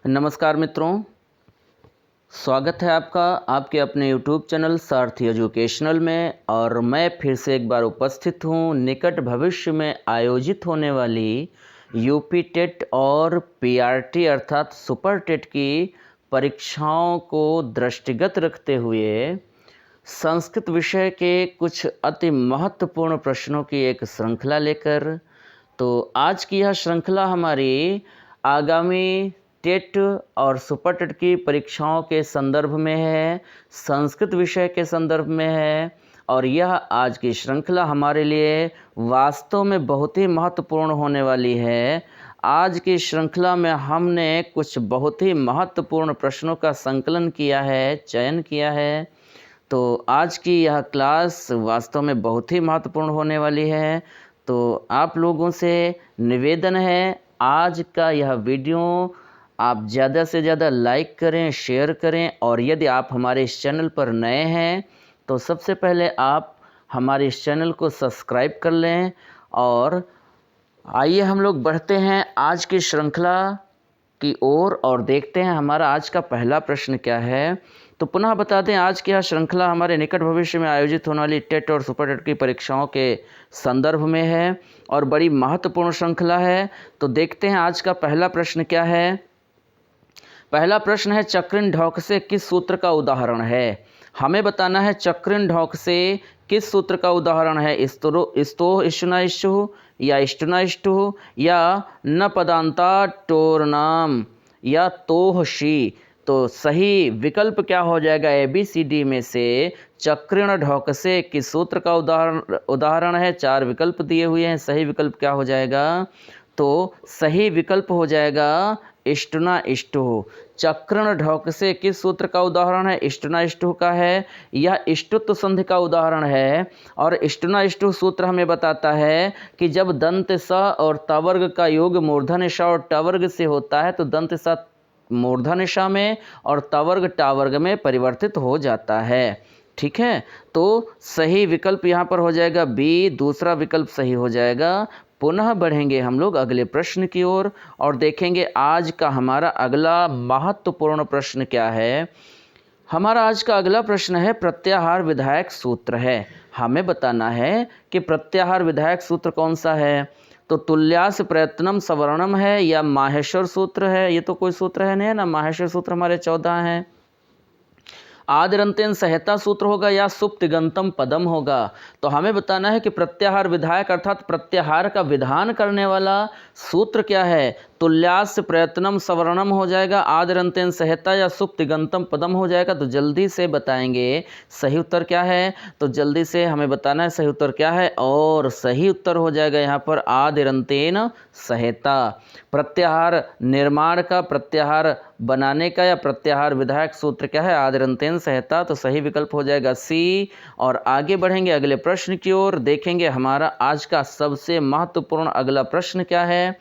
नमस्कार मित्रों, स्वागत है आपका आपके अपने YouTube चैनल सारथी एजुकेशनल में। और मैं फिर से एक बार उपस्थित हूँ निकट भविष्य में आयोजित होने वाली यूपी टेट और पीआरटी अर्थात सुपर टेट की परीक्षाओं को दृष्टिगत रखते हुए संस्कृत विषय के कुछ अति महत्वपूर्ण प्रश्नों की एक श्रृंखला लेकर। तो आज की यह श्रृंखला हमारी आगामी टेट और सुपर टेट की परीक्षाओं के संदर्भ में है, संस्कृत विषय के संदर्भ में है। और यह आज की श्रृंखला हमारे लिए वास्तव में बहुत ही महत्वपूर्ण होने वाली है। आज की श्रृंखला में हमने कुछ बहुत ही महत्वपूर्ण प्रश्नों का संकलन किया है, चयन किया है। तो आज की यह क्लास वास्तव में बहुत ही महत्वपूर्ण होने वाली है। तो आप लोगों से निवेदन है, आज का यह वीडियो आप ज़्यादा से ज़्यादा लाइक करें, शेयर करें। और यदि आप हमारे इस चैनल पर नए हैं तो सबसे पहले आप हमारे इस चैनल को सब्सक्राइब कर लें। और आइए हम लोग बढ़ते हैं आज की श्रृंखला की ओर और देखते हैं हमारा आज का पहला प्रश्न क्या है। तो पुनः बता दें, आज की यह श्रृंखला हमारे निकट भविष्य में आयोजित होने वाली टेट और सुपर टेट की परीक्षाओं के संदर्भ में है और बड़ी महत्वपूर्ण श्रृंखला है। तो देखते हैं आज का पहला प्रश्न क्या है। पहला प्रश्न है, चक्रिन ढौक से किस सूत्र का उदाहरण है। हमें बताना है चक्रिन ढौक से किस सूत्र का उदाहरण है। स्तोह इष्टुना इष्टुः या इष्टुना इष्टुः या न पदांता टोरनाम या तोह शी। तो सही विकल्प क्या हो जाएगा ABCD में से चक्रिण ढौक से किस सूत्र का उदाहरण है। 4 विकल्प दिए हुए हैं, सही विकल्प क्या हो जाएगा। तो सही विकल्प हो जाएगा इष्टुना इष्टुः। चक्रण ढौक से किस सूत्र का उदाहरण है। इष्टुना इष्टुः का है। यह इष्टुत्व संधि का उदाहरण है। और इष्टुना इष्टुः सूत्र हमें बताता है कि जब दंत स और तवर्ग का योग मूर्धन्य ष और टवर्ग से होता है तो दंत स मूर्धन्य ष में और तवर्ग टावर्ग में परिवर्तित हो जाता है। ठीक है, तो सही विकल्प यहाँ पर हो जाएगा बी, दूसरा विकल्प सही हो जाएगा। पुनः बढ़ेंगे हम लोग अगले प्रश्न की ओर और देखेंगे आज का हमारा अगला महत्वपूर्ण प्रश्न क्या है। हमारा आज का अगला प्रश्न है प्रत्याहार विधायक सूत्र है। हमें बताना है कि प्रत्याहार विधायक सूत्र कौन सा है। तो तुल्यास प्रयत्नम सवर्णम है या माहेश्वर सूत्र है। ये तो कोई सूत्र है नहीं ना, माहेश्वर सूत्र हमारे 14 हैं। आदिरंतेन सहायता सूत्र होगा या सुप्तिगंतम पदम होगा। तो हमें बताना है कि प्रत्याहार विधायक अर्थात प्रत्याहार का विधान करने वाला सूत्र क्या है। तुल्यास प्रयत्नम सवर्णम हो जाएगा, आदिरंतेन सहायता या सुप्तिगंतम पदम हो जाएगा। तो जल्दी से बताएंगे सही उत्तर क्या है। तो जल्दी से हमें बताना है सही उत्तर क्या है। और सही उत्तर हो जाएगा यहाँ पर आदिरंतेन सहायता। प्रत्याहार निर्माण का, प्रत्याहार बनाने का या प्रत्याहार विधायक सूत्र क्या है, आदिरंतेन सहायता। तो सही विकल्प हो जाएगा सी। और आगे बढ़ेंगे अगले प्रश्न की ओर, देखेंगे हमारा आज का सबसे महत्वपूर्ण अगला प्रश्न क्या है।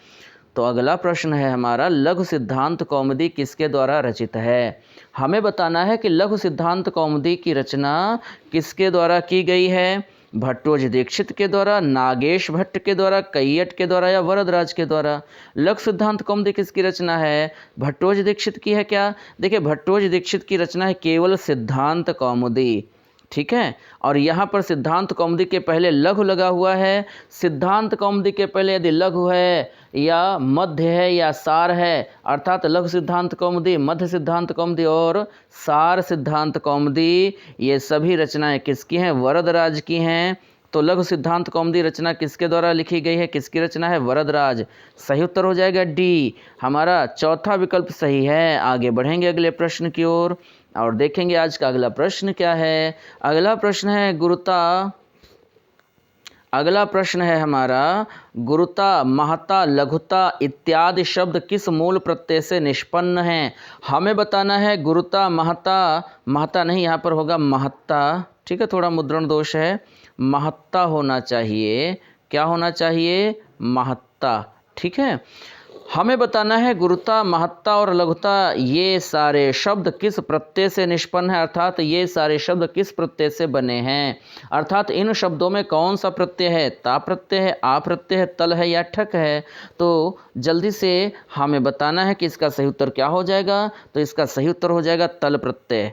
तो अगला प्रश्न है हमारा, लघु सिद्धांत कौमुदी किसके द्वारा रचित है। हमें बताना है कि लघु सिद्धांत कौमुदी की रचना किसके द्वारा की गई है। भट्टोजी दीक्षित के द्वारा, नागेश भट्ट के द्वारा, कैयट के द्वारा या वरदराज के द्वारा। लघु सिद्धांत कौमुदी किसकी रचना है, भट्टोजी दीक्षित की है क्या। देखिए भट्टोजी दीक्षित की रचना है केवल सिद्धांत कौमुदी। ठीक है, और यहाँ पर सिद्धांत कौमुदी के पहले लघु लगा हुआ है। सिद्धांत कौमुदी के पहले यदि लघु है या मध्य है या सार है, अर्थात लघु सिद्धांत कौमुदी, मध्य सिद्धांत कौमुदी और सार सिद्धांत कौमुदी, ये सभी रचनाएं किसकी हैं, वरदराज की हैं। तो लघु सिद्धांत कौमुदी रचना किसके द्वारा लिखी गई है, किसकी रचना है, वरदराज। सही उत्तर हो जाएगा डी, हमारा चौथा विकल्प सही है। आगे बढ़ेंगे अगले प्रश्न की ओर और देखेंगे आज का अगला प्रश्न क्या है। अगला प्रश्न है गुरुता, अगला प्रश्न है हमारा गुरुता, महता, लघुता इत्यादि शब्द किस मूल प्रत्यय से निष्पन्न हैं। हमें बताना है गुरुता, महता, महता नहीं यहाँ पर होगा महत्ता। ठीक है, थोड़ा मुद्रण दोष है, महत्ता होना चाहिए। क्या होना चाहिए, महत्ता। ठीक है, हमें बताना है गुरुता, महत्ता और लघुता ये सारे शब्द किस प्रत्यय से निष्पन्न है, अर्थात ये सारे शब्द किस प्रत्यय से बने हैं, अर्थात इन शब्दों में कौन सा प्रत्यय है, ता प्रत्यय है, आ प्रत्यय है, तल है या ठक है। तो जल्दी से हमें बताना है कि इसका सही उत्तर क्या हो जाएगा। तो इसका सही उत्तर हो जाएगा तल प्रत्यय।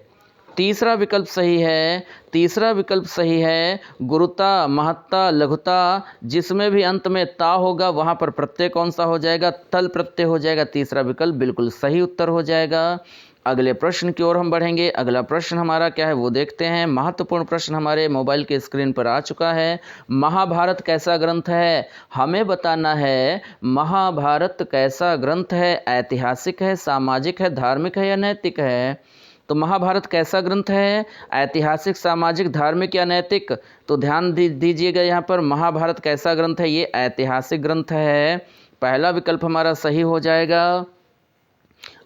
तीसरा विकल्प सही है, तीसरा विकल्प सही है गुरुता, महत्ता, लघुता, जिसमें भी अंत में ता होगा वहाँ पर प्रत्यय कौन सा हो जाएगा, तल प्रत्यय हो जाएगा। तीसरा विकल्प बिल्कुल सही उत्तर हो जाएगा। अगले प्रश्न की ओर हम बढ़ेंगे। अगला प्रश्न हमारा क्या है वो देखते हैं। महत्वपूर्ण प्रश्न हमारे मोबाइल के स्क्रीन पर आ चुका है। महाभारत कैसा ग्रंथ है, हमें बताना है महाभारत कैसा ग्रंथ है, ऐतिहासिक है, सामाजिक है, धार्मिक है या नैतिक है। तो महाभारत कैसा ग्रंथ है, ऐतिहासिक, सामाजिक, धार्मिक या नैतिक। तो ध्यान दीजिएगा यहाँ पर महाभारत कैसा ग्रंथ है, ये ऐतिहासिक ग्रंथ है। पहला विकल्प हमारा सही हो जाएगा।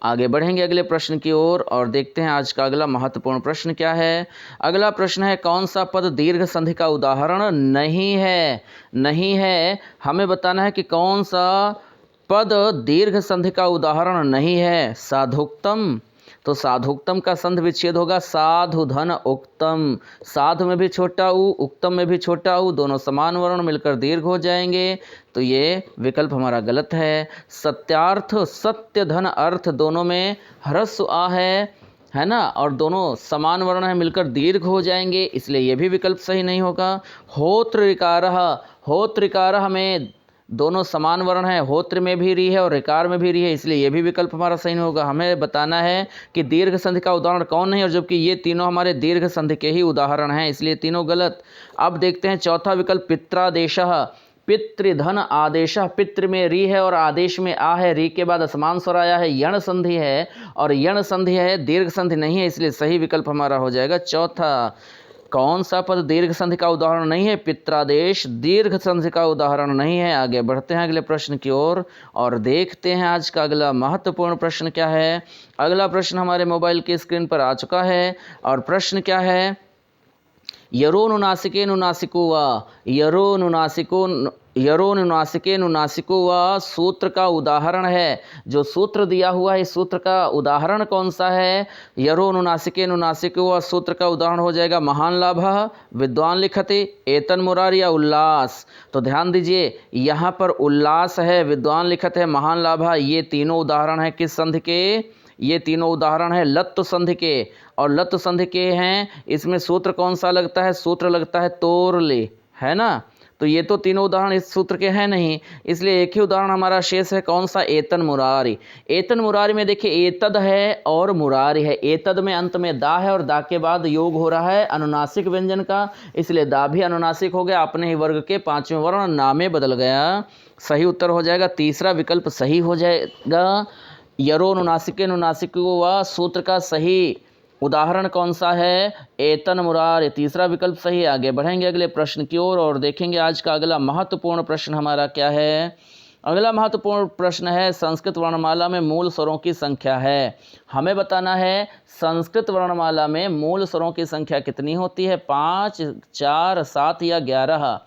आगे बढ़ेंगे अगले प्रश्न की ओर और देखते हैं आज का अगला महत्वपूर्ण प्रश्न क्या है। अगला प्रश्न है कौन सा पद दीर्घ संधि का उदाहरण नहीं है, नहीं है। हमें बताना है कि कौन सा पद दीर्घ संधि का उदाहरण नहीं है। साधुक्तम, तो साधुक्तम का संधि विच्छेद होगा साधु धन उक्तम। साधु में भी छोटा ऊ, उक्तम में भी छोटा ऊ, दोनों समान वर्ण मिलकर दीर्घ हो जाएंगे। तो ये विकल्प हमारा गलत है। सत्यार्थ, सत्य धन अर्थ दोनों में ह्रस्व आ है ना, और दोनों समान वर्ण है मिलकर दीर्घ हो जाएंगे, इसलिए ये भी विकल्प सही नहीं होगा। होत्र ऋकारः, होत्र ऋकारः में दोनों समान वर्ण है, होत्र में भी री है और ऋकार में भी री है, इसलिए ये भी विकल्प हमारा सही नहीं होगा। हमें बताना है कि दीर्घ संधि का उदाहरण कौन नहीं, और जबकि ये तीनों हमारे दीर्घ संधि के ही उदाहरण हैं, इसलिए तीनों गलत। अब देखते हैं चौथा विकल्प पित्रादेशः, पितृधन आदेश। पितृ में री है और आदेश में आ है, री के बाद असमान स्वर आया है, यण संधि है और यण संधि है, दीर्घ संधि नहीं है, इसलिए सही विकल्प हमारा हो जाएगा चौथा। कौन सा पद दीर्घ संधि का उदाहरण नहीं है, पित्रादेश दीर्घ संधि का उदाहरण नहीं है। आगे बढ़ते हैं अगले प्रश्न की ओर और देखते हैं आज का अगला महत्वपूर्ण प्रश्न क्या है। अगला प्रश्न हमारे मोबाइल की स्क्रीन पर आ चुका है और प्रश्न क्या है, यरोनुनासिके नुनासिको वा, यरोनुनासिके नुनासिको वा सूत्र का उदाहरण है। जो सूत्र दिया हुआ है इस सूत्र का उदाहरण कौन सा है, यरोनुनासिके नुनासिको वा सूत्र का उदाहरण हो जाएगा महान लाभः, विद्वान लिखति, एतन मुरारी या उल्लास। तो ध्यान दीजिए यहाँ पर उल्लास है, विद्वान लिखत है, महान लाभः, ये तीनों उदाहरण है किस संधि के, ये तीनों उदाहरण है लत्व संधि के, और लत्व संधि के हैं। इसमें सूत्र कौन सा लगता है, सूत्र लगता है तोरले, है ना। तो ये तो तीनों उदाहरण इस सूत्र के हैं नहीं, इसलिए एक ही उदाहरण हमारा शेष है, कौन सा, एतन मुरारी। एतन मुरारी में देखिए एतद है और मुरारी है, एतद में अंत में दा है और दा के बाद योग हो रहा है अनुनासिक व्यंजन का, इसलिए दा भी अनुनासिक हो गया, अपने ही वर्ग के पांचवें वर्ण ना में बदल गया। सही उत्तर हो जाएगा तीसरा विकल्प सही हो जाएगा। यरोनुनासिके नुनासिको वा सूत्र का सही उदाहरण कौन सा है, एतन मुरार, तीसरा विकल्प सही। आगे बढ़ेंगे अगले प्रश्न की ओर और देखेंगे आज का अगला महत्वपूर्ण प्रश्न हमारा क्या है। अगला महत्वपूर्ण प्रश्न है संस्कृत वर्णमाला में मूल स्वरों की संख्या है। हमें बताना है संस्कृत वर्णमाला में मूल स्वरों की संख्या कितनी होती है, 5, 4, 7 या 11।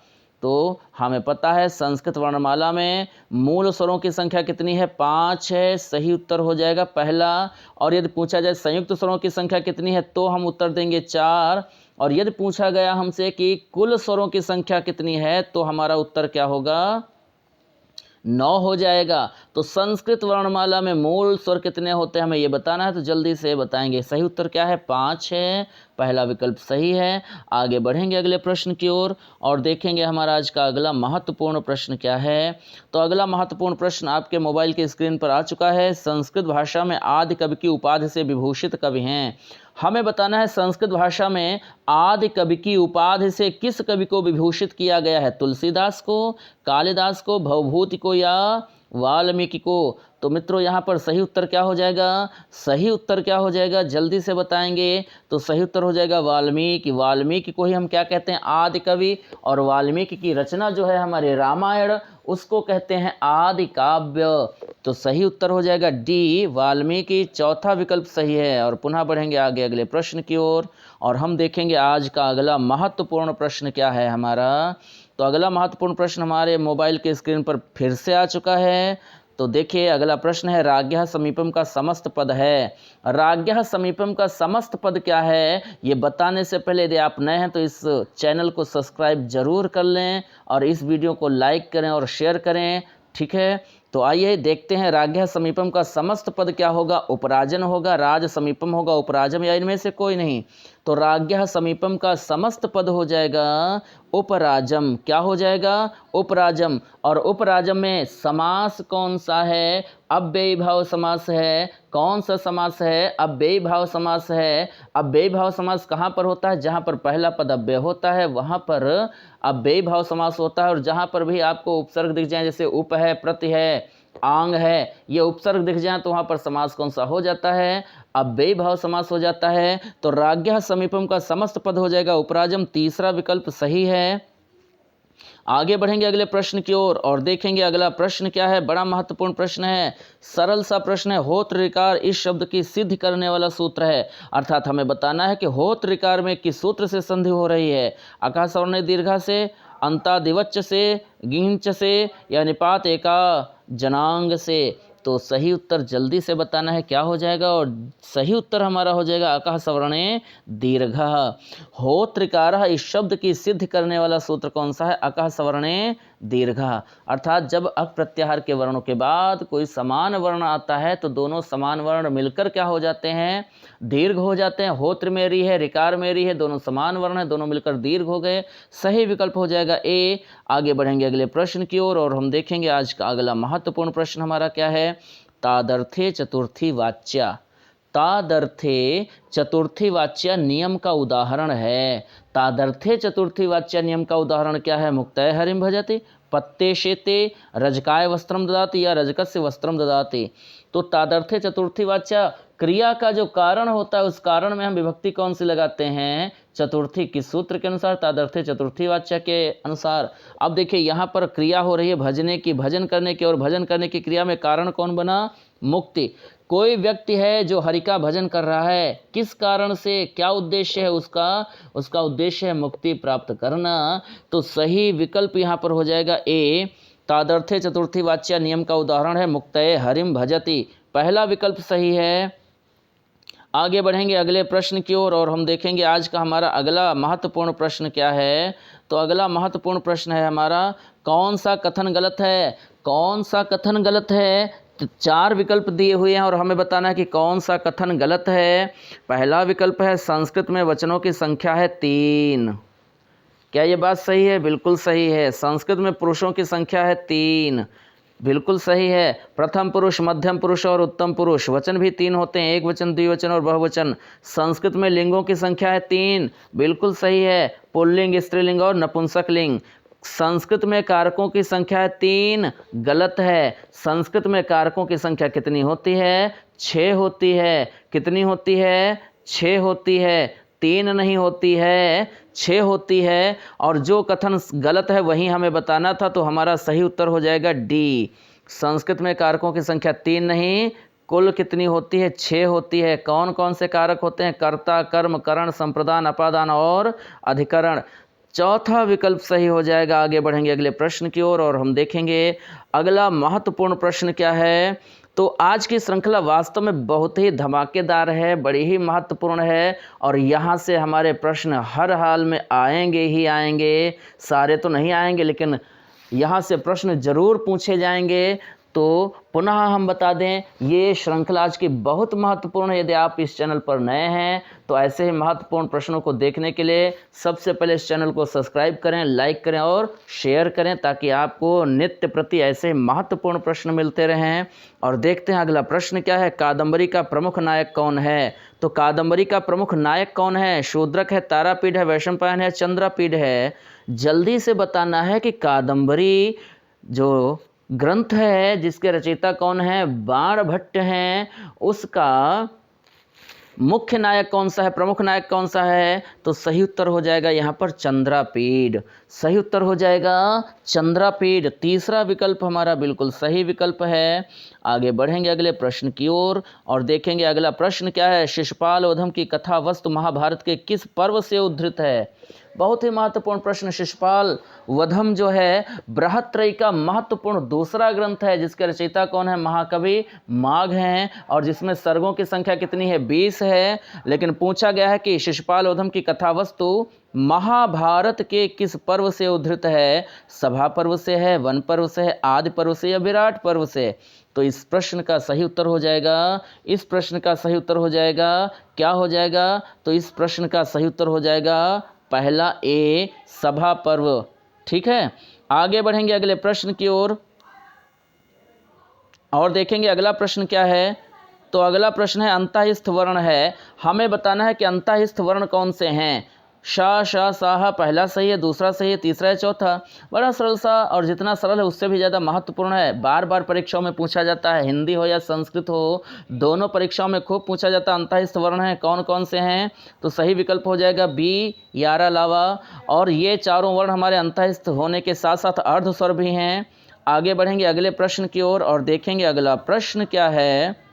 तो हमें पता है संस्कृत वर्णमाला में मूल स्वरों की संख्या कितनी है, 5 है, सही उत्तर हो जाएगा पहला। और यदि पूछा जाए संयुक्त स्वरों की संख्या कितनी है तो हम उत्तर देंगे 4। और यदि पूछा गया हमसे कि कुल स्वरों की संख्या कितनी है तो हमारा उत्तर क्या होगा, 9 हो जाएगा। तो संस्कृत वर्णमाला में मूल स्वर कितने होते हैं हमें ये बताना है, तो जल्दी से बताएंगे। सही उत्तर क्या है, 5 है, पहला विकल्प सही है। आगे बढ़ेंगे अगले प्रश्न की ओर और देखेंगे हमारा आज का अगला महत्वपूर्ण प्रश्न क्या है। तो अगला महत्वपूर्ण प्रश्न आपके मोबाइल के स्क्रीन पर आ चुका है। संस्कृत भाषा में आदि कवि की उपाधि से विभूषित कवि हैं। हमें बताना है संस्कृत भाषा में आदि कवि की उपाधि से किस कवि को विभूषित किया गया है, तुलसीदास को, कालिदास को, भवभूति को या वाल्मीकि को। तो मित्रों यहाँ पर सही उत्तर क्या हो जाएगा, सही उत्तर क्या हो जाएगा जल्दी से बताएंगे। तो सही उत्तर हो जाएगा वाल्मीकि। वाल्मीकि को ही हम क्या कहते हैं, आदि कवि, और वाल्मीकि की रचना जो है हमारे रामायण उसको कहते हैं आदि काव्य। तो सही उत्तर हो जाएगा डी, वाल्मीकि, चौथा विकल्प सही है। और पुनः बढ़ेंगे आगे अगले प्रश्न की ओर और हम देखेंगे आज का अगला महत्वपूर्ण प्रश्न क्या है हमारा। तो अगला महत्वपूर्ण प्रश्न हमारे मोबाइल के स्क्रीन पर फिर से आ चुका है। तो देखिए अगला प्रश्न है, राज्ञः समीपम का समस्त पद है। राज्ञः समीपम का समस्त पद क्या है, ये बताने से पहले यदि आप नए हैं तो इस चैनल को सब्सक्राइब जरूर कर लें और इस वीडियो को लाइक करें और शेयर करें। ठीक है, तो आइए देखते हैं राज्ञः समीपम का समस्त पद क्या होगा। उपराजन होगा, राज समीपम होगा, उपराजम, या इनमें से कोई नहीं। तो राज्ञः समीपम का समस्त पद हो जाएगा उपराजम। क्या हो जाएगा, उपराजम। और उपराजम में समास कौन सा है, अव्ययी भाव समास है। कौन सा समास है, अव्ययी भाव समास है। अव्ययी भाव समास कहाँ पर होता है, जहाँ पर पहला पद अव्यय होता है वहाँ पर अव्ययी भाव समास होता है। और जहाँ पर भी आपको उपसर्ग दिख जाए, जैसे उप है, प्रति है, आंग है, ये उपसर्ग दिख जाए तो वहाँ पर समास कौन सा हो जाता है, अव्ययी भाव समास हो जाता है। तो राज्ञः समीपम का समस्त पद हो जाएगा उपराजम। तीसरा विकल्प सही है। आगे बढ़ेंगे अगले प्रश्न की ओर और देखेंगे अगला प्रश्न क्या है। बड़ा महत्वपूर्ण प्रश्न है, सरल सा प्रश्न है। होत ऋकार इस शब्द की सिद्ध करने वाला सूत्र है। अर्थात हमें बताना है कि होत ऋकार में किस सूत्र से संधि हो रही है। अका सवर्ण दीर्घा से, अंतादिवच्च से, गिंच से, या निपात एका जनांग से। तो सही उत्तर जल्दी से बताना है क्या हो जाएगा, और सही उत्तर हमारा हो जाएगा अकः सवर्णे दीर्घः। होत ऋकारः इस शब्द की सिद्ध करने वाला सूत्र कौन सा है, अकः सवर्णे दीर्घः। अर्थात जब अक प्रत्याहार के वर्णों के बाद कोई समान वर्ण आता है तो दोनों समान वर्ण मिलकर क्या हो जाते हैं, दीर्घ हो जाते हैं। होत्र में री है, ऋकार में री है, दोनों समान वर्ण है, दोनों मिलकर दीर्घ हो गए। सही विकल्प हो जाएगा ए। आगे बढ़ेंगे अगले प्रश्न की ओर और हम देखेंगे आज का अगला महत्वपूर्ण प्रश्न हमारा क्या है। तादर्थे चतुर्थी वाच्या। तादर्थे चतुर्थी वाच्या नियम का उदाहरण है। तादर्थे चतुर्थी वाच्या नियम का उदाहरण क्या है, मुक्तये हरिम भजति, पत्ते शेते, रजकाय वस्त्रम ददाति, या रजकस्य वस्त्रम ददाति। तो तादर्थे चतुर्थी वाच्या क्रिया का जो कारण होता है उस कारण में हम विभक्ति कौन सी लगाते हैं, चतुर्थी। किस सूत्र के अनुसार, तादर्थे चतुर्थी वाच्या के अनुसार। अब देखिए यहाँ पर क्रिया हो रही है भजने की, भजन करने की, और भजन करने की क्रिया में कारण कौन बना, मुक्ति। कोई व्यक्ति है जो हरि का भजन कर रहा है, किस कारण से, क्या उद्देश्य है उसका उद्देश्य है मुक्ति प्राप्त करना। तो सही विकल्प यहाँ पर हो जाएगा ए। तादर्थे चतुर्थी वाच्या नियम का उदाहरण है मुक्तये हरिम भजति, पहला विकल्प सही है। आगे बढ़ेंगे अगले प्रश्न की ओर और हम देखेंगे आज का हमारा अगला महत्वपूर्ण प्रश्न क्या है। तो अगला महत्वपूर्ण प्रश्न है हमारा, कौन सा कथन गलत है। कौन सा कथन गलत है, तो 4 विकल्प दिए हुए हैं और हमें बताना है कि कौन सा कथन गलत है। पहला विकल्प है, संस्कृत में वचनों की संख्या है 3। क्या ये बात सही है, बिल्कुल सही है। संस्कृत में पुरुषों की संख्या है 3, बिल्कुल सही है। प्रथम पुरुष, मध्यम पुरुष और उत्तम पुरुष, वचन भी 3 होते हैं, एक वचन, द्विवचन और बहुवचन। संस्कृत में लिंगों की संख्या है 3, बिल्कुल सही है। पुल्लिंग, स्त्रीलिंग और नपुंसक लिंग। संस्कृत में कारकों की संख्या है 3, गलत है। संस्कृत में कारकों की संख्या कितनी होती है, 6 होती है। कितनी होती है, 6 होती है, 3 नहीं होती है, 6 होती है। और जो कथन गलत है वही हमें बताना था, तो हमारा सही उत्तर हो जाएगा डी। संस्कृत में कारकों की संख्या 3 नहीं, कुल कितनी होती है, 6 होती है। कौन कौन से कारक होते हैं, कर्ता, कर्म, करण, संप्रदान, अपादान और अधिकरण। चौथा विकल्प सही हो जाएगा। आगे बढ़ेंगे अगले प्रश्न की ओर और हम देखेंगे अगला महत्वपूर्ण प्रश्न क्या है। तो आज की श्रृंखला वास्तव में बहुत ही धमाकेदार है, बड़ी ही महत्वपूर्ण है, और यहाँ से हमारे प्रश्न हर हाल में आएंगे ही आएंगे। सारे तो नहीं आएंगे लेकिन यहाँ से प्रश्न जरूर पूछे जाएंगे। तो पुनः हम बता दें, ये श्रृंखला आज की बहुत महत्वपूर्ण है। यदि आप इस चैनल पर नए हैं तो ऐसे ही महत्वपूर्ण प्रश्नों को देखने के लिए सबसे पहले इस चैनल को सब्सक्राइब करें, लाइक करें और शेयर करें, ताकि आपको नित्य प्रति ऐसे महत्वपूर्ण प्रश्न मिलते रहें। और देखते हैं अगला प्रश्न क्या है, कादंबरी का प्रमुख नायक कौन है। तो कादंबरी का प्रमुख नायक कौन है, शूद्रक है, तारापीठ है, वैशंपायन है, चंद्रापीठ है। जल्दी से बताना है कि कादंबरी जो ग्रंथ है जिसके रचयिता कौन है, बाणभट्ट हैं, उसका मुख्य नायक कौन सा है, प्रमुख नायक कौन सा है। तो सही उत्तर हो जाएगा यहाँ पर चंद्रापीठ। सही उत्तर हो जाएगा चंद्रापीठ। तीसरा विकल्प हमारा बिल्कुल सही विकल्प है। आगे बढ़ेंगे अगले प्रश्न की ओर और देखेंगे अगला प्रश्न क्या है। शिशुपाल वधम की कथा वस्तु महाभारत के किस पर्व से उद्धृत है। बहुत ही महत्वपूर्ण प्रश्न। शिशुपाल वधम जो है बृहत्त्रयी का महत्वपूर्ण दूसरा ग्रंथ है, जिसके रचयिता कौन है? महाकवि माघ हैं, और जिसमें सर्गों की संख्या कितनी है? 20 है। लेकिन पूछा गया है कि शिशुपाल वधम की कथा वस्तु महाभारत के किस पर्व से उद्धृत है? सभा पर्व से है, वन पर्व से है, आदि पर्व से या विराट पर्व से? तो इस प्रश्न का सही उत्तर हो जाएगा, इस प्रश्न का सही उत्तर हो जाएगा, क्या हो जाएगा? तो इस प्रश्न का सही उत्तर हो जाएगा पहला ए, सभा पर्व। ठीक है, आगे बढ़ेंगे अगले प्रश्न की ओर और देखेंगे अगला प्रश्न क्या है। तो अगला प्रश्न है अंतःस्थ वर्ण है, हमें बताना है कि अंतःस्थ वर्ण कौन से हैं। शा, शा, साहा पहला सही है, दूसरा सही है, तीसरा है, चौथा। बड़ा सरल सा, और जितना सरल है उससे भी ज़्यादा महत्वपूर्ण है। बार बार परीक्षाओं में पूछा जाता है, हिंदी हो या संस्कृत हो, दोनों परीक्षाओं में खूब पूछा जाता है। अंतःस्थ वर्ण है कौन कौन से हैं? तो सही विकल्प हो जाएगा बी, यारा लावा। और ये चारों वर्ण हमारे अंतःस्थ होने के साथ साथ अर्धस्वर भी हैं। आगे बढ़ेंगे अगले प्रश्न की ओर और देखेंगे अगला प्रश्न क्या है।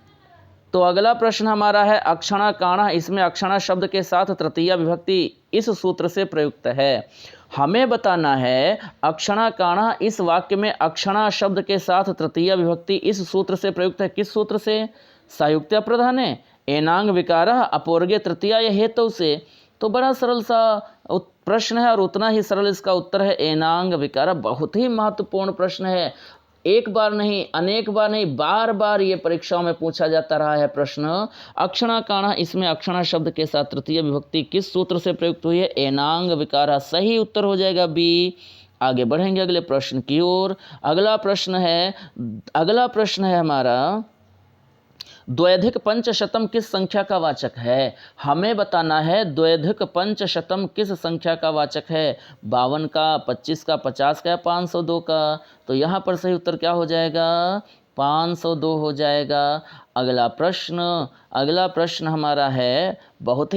तो अगला प्रश्न हमारा है अक्षणा काणा, इसमें अक्षणा शब्द के साथ तृतीय विभक्ति इस सूत्र से प्रयुक्त है। हमें बताना है अक्षणा काणा इस वाक्य में अक्षणा शब्द के साथ तृतीय विभक्ति इस सूत्र से प्रयुक्त है। किस सूत्र से? सायुक्त्या प्रधाने, एनांग विकारः, अपोर्गे तृतीया हेतु से। तो बड़ा सरल सा प्रश्न है और उतना ही सरल इसका उत्तर है एनांग विकारः। बहुत ही महत्वपूर्ण प्रश्न है, एक बार नहीं, अनेक बार नहीं, बार बार ये परीक्षाओं में पूछा जाता रहा है प्रश्न। अक्षणा काणा, इसमें अक्षणा शब्द के साथ तृतीय विभक्ति किस सूत्र से प्रयुक्त हुई है? एनांग विकारः। सही उत्तर हो जाएगा बी। आगे बढ़ेंगे अगले प्रश्न की ओर। अगला प्रश्न है हमारा द्वैधिक पंचशतम किस संख्या का वाचक है? हमें बताना है द्वैधिक पंचशतम किस संख्या का वाचक है? 52 का, 25 का, 50 का या 502 का? तो यहाँ पर सही उत्तर क्या हो जाएगा? 502 हो जाएगा। अगला प्रश्न हमारा है बहुत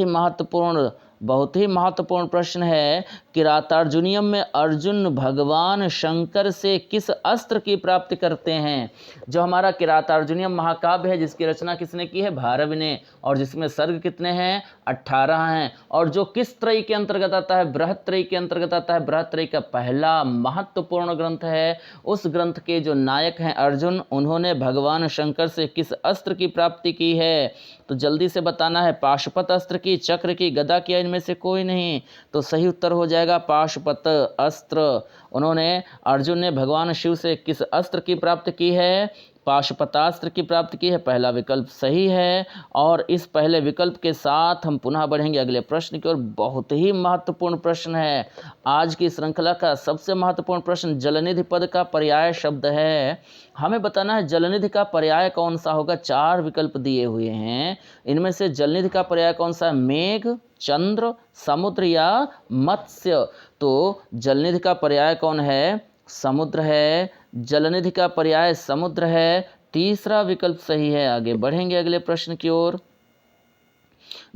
ही महत्वपूर्ण प्रश्न है। किरातार्जुनीयम में अर्जुन भगवान शंकर से किस अस्त्र की प्राप्ति करते हैं? जो हमारा किरातार्जुनीयम महाकाव्य है, जिसकी रचना किसने की है? भारवि ने, और जिसमें सर्ग कितने हैं? 18 हैं, और जो किस त्रयी के अंतर्गत आता है? बृहत्त्रयी के अंतर्गत आता है। बृहत्त्रयी का पहला महत्वपूर्ण ग्रंथ है। उस ग्रंथ के जो नायक हैं अर्जुन, उन्होंने भगवान शंकर से किस अस्त्र की प्राप्ति की है? तो जल्दी से बताना है, पाशुपत अस्त्र की, चक्र की, गदा की, इनमें से कोई नहीं। तो सही उत्तर हो जाएगा पाशुपत अस्त्र। उन्होंने, अर्जुन ने भगवान शिव से किस अस्त्र की प्राप्ति की है? पाशुपतास्त्र की प्राप्ति की है। पहला विकल्प सही है। और इस पहले विकल्प के साथ हम पुनः बढ़ेंगे अगले प्रश्न की ओर। बहुत ही महत्वपूर्ण प्रश्न है, आज की श्रृंखला का सबसे महत्वपूर्ण प्रश्न। जलनिधि पद का पर्याय शब्द है, हमें बताना है जलनिधि का पर्याय कौन सा होगा? 4 विकल्प दिए हुए हैं, इनमें से जलनिधि का पर्याय कौन सा है? मेघ, चंद्र, समुद्र या मत्स्य? तो जलनिधि का पर्याय कौन है? समुद्र है। जलनिधि का पर्याय समुद्र है। तीसरा विकल्प सही है। आगे बढ़ेंगे अगले प्रश्न की ओर,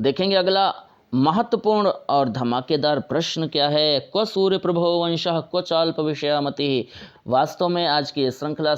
देखेंगे अगला महत्वपूर्ण और धमाकेदार प्रश्न क्या है। क्व सूर्य प्रभो वंशः क्व चाल्प विषयामति। वास्तव में आज की श्रृंखला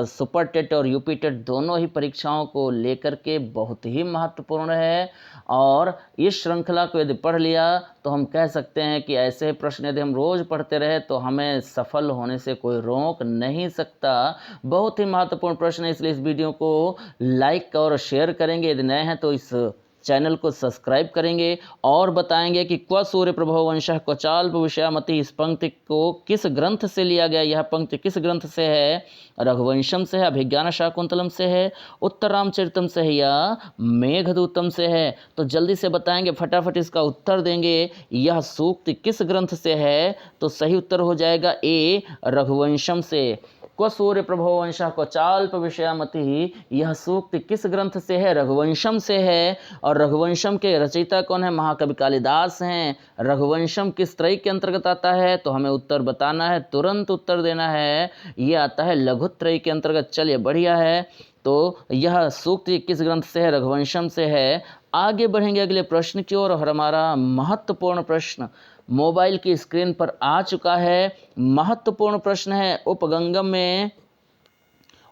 सुपर टेट और यूपी टेट दोनों ही परीक्षाओं को लेकर के बहुत ही महत्वपूर्ण है, और इस श्रृंखला को यदि पढ़ लिया तो हम कह सकते हैं कि ऐसे प्रश्न यदि हम रोज़ पढ़ते रहे तो हमें सफल होने से कोई रोक नहीं सकता। बहुत ही महत्वपूर्ण प्रश्न है, इसलिए इस वीडियो को लाइक और शेयर करेंगे। यदि नए हैं तो इस चैनल को सब्सक्राइब करेंगे और बताएंगे कि क्व सूर्य प्रभो वंशः क्व चाल्प विषयामति, इस पंक्ति को किस ग्रंथ से लिया गया? यह पंक्ति किस ग्रंथ से है? रघुवंशम से है, अभिज्ञान शाकुंतलम से है, उत्तर रामचरितम से है या मेघदूतम से है? तो जल्दी से बताएंगे, फटाफट इसका उत्तर देंगे। यह सूक्त किस ग्रंथ से है? तो सही उत्तर हो जाएगा ए, रघुवंशम से। क्व सूर्य प्रभो वंशः क्व चाल्प विषयामति, यह सूक्त किस ग्रंथ से है? रघुवंशम से है। और रघुवंशम के रचयिता कौन है? महाकवि कालिदास हैं। रघुवंशम किस त्रयी के अंतर्गत आता है? तो हमें उत्तर बताना है, तुरंत उत्तर देना है। ये आता है लघुत्रयी के अंतर्गत। चलिए बढ़िया है। तो यह सूक्त किस ग्रंथ से है? रघुवंशम से है। आगे बढ़ेंगे अगले प्रश्न की ओर, और हमारा महत्वपूर्ण प्रश्न मोबाइल की स्क्रीन पर आ चुका है। महत्वपूर्ण प्रश्न है,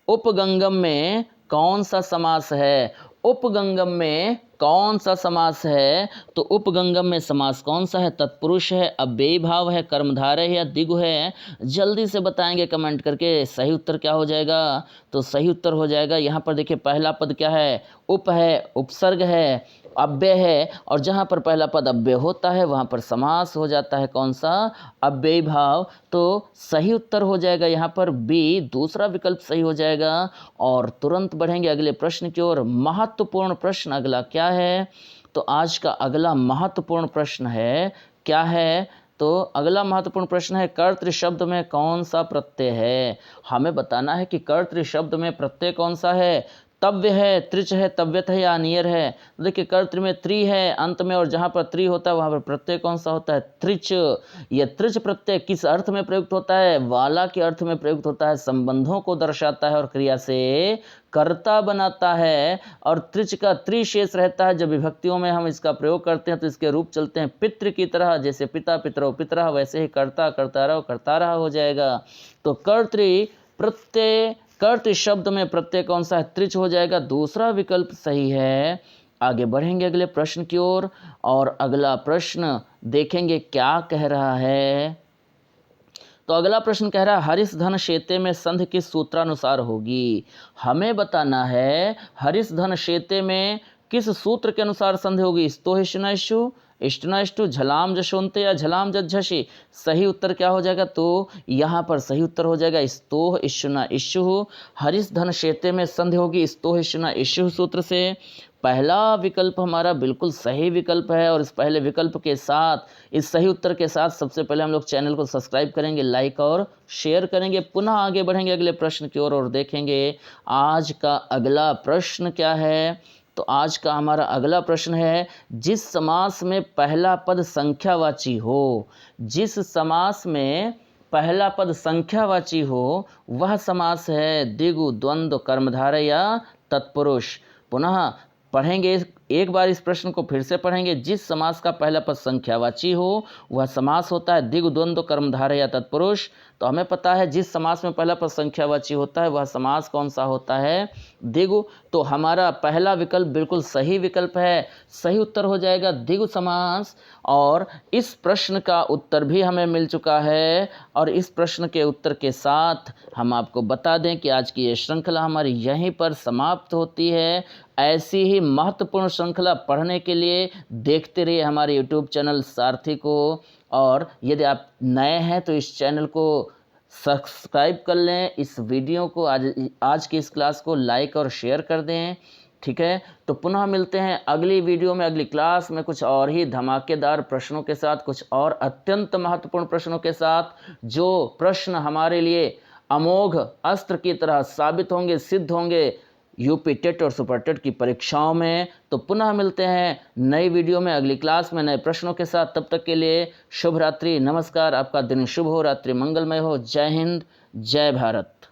उपगंगम में कौन सा समास है? उपगंगम में कौन सा समास है? तो उपगंगम में समास कौन सा है? तत्पुरुष है, अव्ययी भाव है, कर्मधारय है या द्विगु है? जल्दी से बताएंगे कमेंट करके। सही उत्तर क्या हो जाएगा? तो सही उत्तर हो जाएगा यहाँ पर देखिए, पहला पद क्या है? उप है, उपसर्ग है, अव्यय है, और जहाँ पर पहला पद अव्यय होता है वहाँ पर समास हो जाता है कौन सा? अव्ययी भाव। तो सही उत्तर हो जाएगा यहाँ पर बी, दूसरा विकल्प सही हो जाएगा। और तुरंत बढ़ेंगे अगले प्रश्न की ओर। महत्वपूर्ण प्रश्न अगला क्या है? तो आज का अगला महत्वपूर्ण प्रश्न है, क्या है? तो अगला महत्वपूर्ण प्रश्न है, कर्तृ शब्द में कौन सा प्रत्यय है? हमें बताना है कि कर्तृ शब्द में प्रत्यय कौन सा है। तव्य है, त्रिच है, तव्यत है या अनियर है? तो देखिए, कर्तृ में त्रि है अंत में, और जहाँ पर त्रि होता है वहाँ पर प्रत्यय कौन सा होता है? त्रिच। यह त्रिच प्रत्यय किस अर्थ में प्रयुक्त होता है? वाला के अर्थ में प्रयुक्त होता है। संबंधों को दर्शाता है और क्रिया से कर्ता बनाता है। और त्रिच का त्रि शेष रहता है। जब विभक्तियों में हम इसका प्रयोग करते हैं तो इसके रूप चलते हैं पितृ की तरह, जैसे पिता पितरो पितरः, वैसे ही कर्ता कर्तारः कर्तारः हो जाएगा। तो कर्तृ प्रत्यय, कर्तृ शब्द में प्रत्यय कौन सा है? त्रिच हो जाएगा, दूसरा विकल्प सही है। आगे बढ़ेंगे अगले प्रश्न की ओर, और अगला प्रश्न देखेंगे क्या कह रहा है। तो अगला प्रश्न कह रहा है, हरिश धन शेते में संधि किस सूत्रानुसार होगी? हमें बताना है हरिश धन शेते में किस सूत्र के अनुसार संधि होगी। स्तोहिष्णु, इष्टनाष्टु, झलाम जशोन्ते या झलाम जज्झषि? सही उत्तर क्या हो जाएगा? तो यहाँ पर सही उत्तर हो जाएगा स्तोह इष्णा इष्यु। हरिश धन शेते में संधि होगी स्तोह इष्णा इष्यु सूत्र से। पहला विकल्प हमारा बिल्कुल सही विकल्प है। और इस पहले विकल्प के साथ, इस सही उत्तर के साथ, सबसे पहले हम लोग चैनल को सब्सक्राइब करेंगे, लाइक और शेयर करेंगे। पुनः आगे बढ़ेंगे अगले प्रश्न की ओर और देखेंगे आज का अगला प्रश्न क्या है। तो आज का हमारा अगला प्रश्न है, जिस समास में पहला पद संख्यावाची हो, जिस समास में पहला पद संख्यावाची हो वह समास है द्विगु, द्वंद्व, कर्मधारय या तत्पुरुष। पुनः पढ़ेंगे, एक बार इस प्रश्न को फिर से पढ़ेंगे। जिस समास का पहला पद संख्यावाची हो वह समास होता है द्विगु, द्वंद्व, कर्मधारय या तत्पुरुष। तो हमें पता है जिस समास में पहला पद संख्यावाची होता है वह समास कौन सा होता है? द्विगु। तो हमारा पहला विकल्प बिल्कुल सही विकल्प है, सही उत्तर हो जाएगा द्विगु समास। और इस प्रश्न का उत्तर भी हमें मिल चुका है। और इस प्रश्न के उत्तर के साथ हम आपको बता दें कि आज की ये श्रृंखला हमारी यहीं पर समाप्त होती है। ऐसी ही महत्वपूर्ण श्रृंखला पढ़ने के लिए देखते रहिए हमारे यूट्यूब चैनल सारथी को। और यदि आप नए हैं तो इस चैनल को सब्सक्राइब कर लें, इस वीडियो को आज की इस क्लास को लाइक और शेयर कर दें। ठीक है, तो पुनः मिलते हैं अगली वीडियो में, अगली क्लास में कुछ और ही धमाकेदार प्रश्नों के साथ, कुछ और अत्यंत महत्वपूर्ण प्रश्नों के साथ, जो प्रश्न हमारे लिए अमोघ अस्त्र की तरह साबित होंगे, सिद्ध होंगे यूपी टेट और सुपर टेट की परीक्षाओं में। तो पुनः मिलते हैं नई वीडियो में, अगली क्लास में, नए प्रश्नों के साथ। तब तक के लिए शुभ रात्रि, नमस्कार। आपका दिन शुभ हो, रात्रि मंगलमय हो। जय हिंद, जय भारत।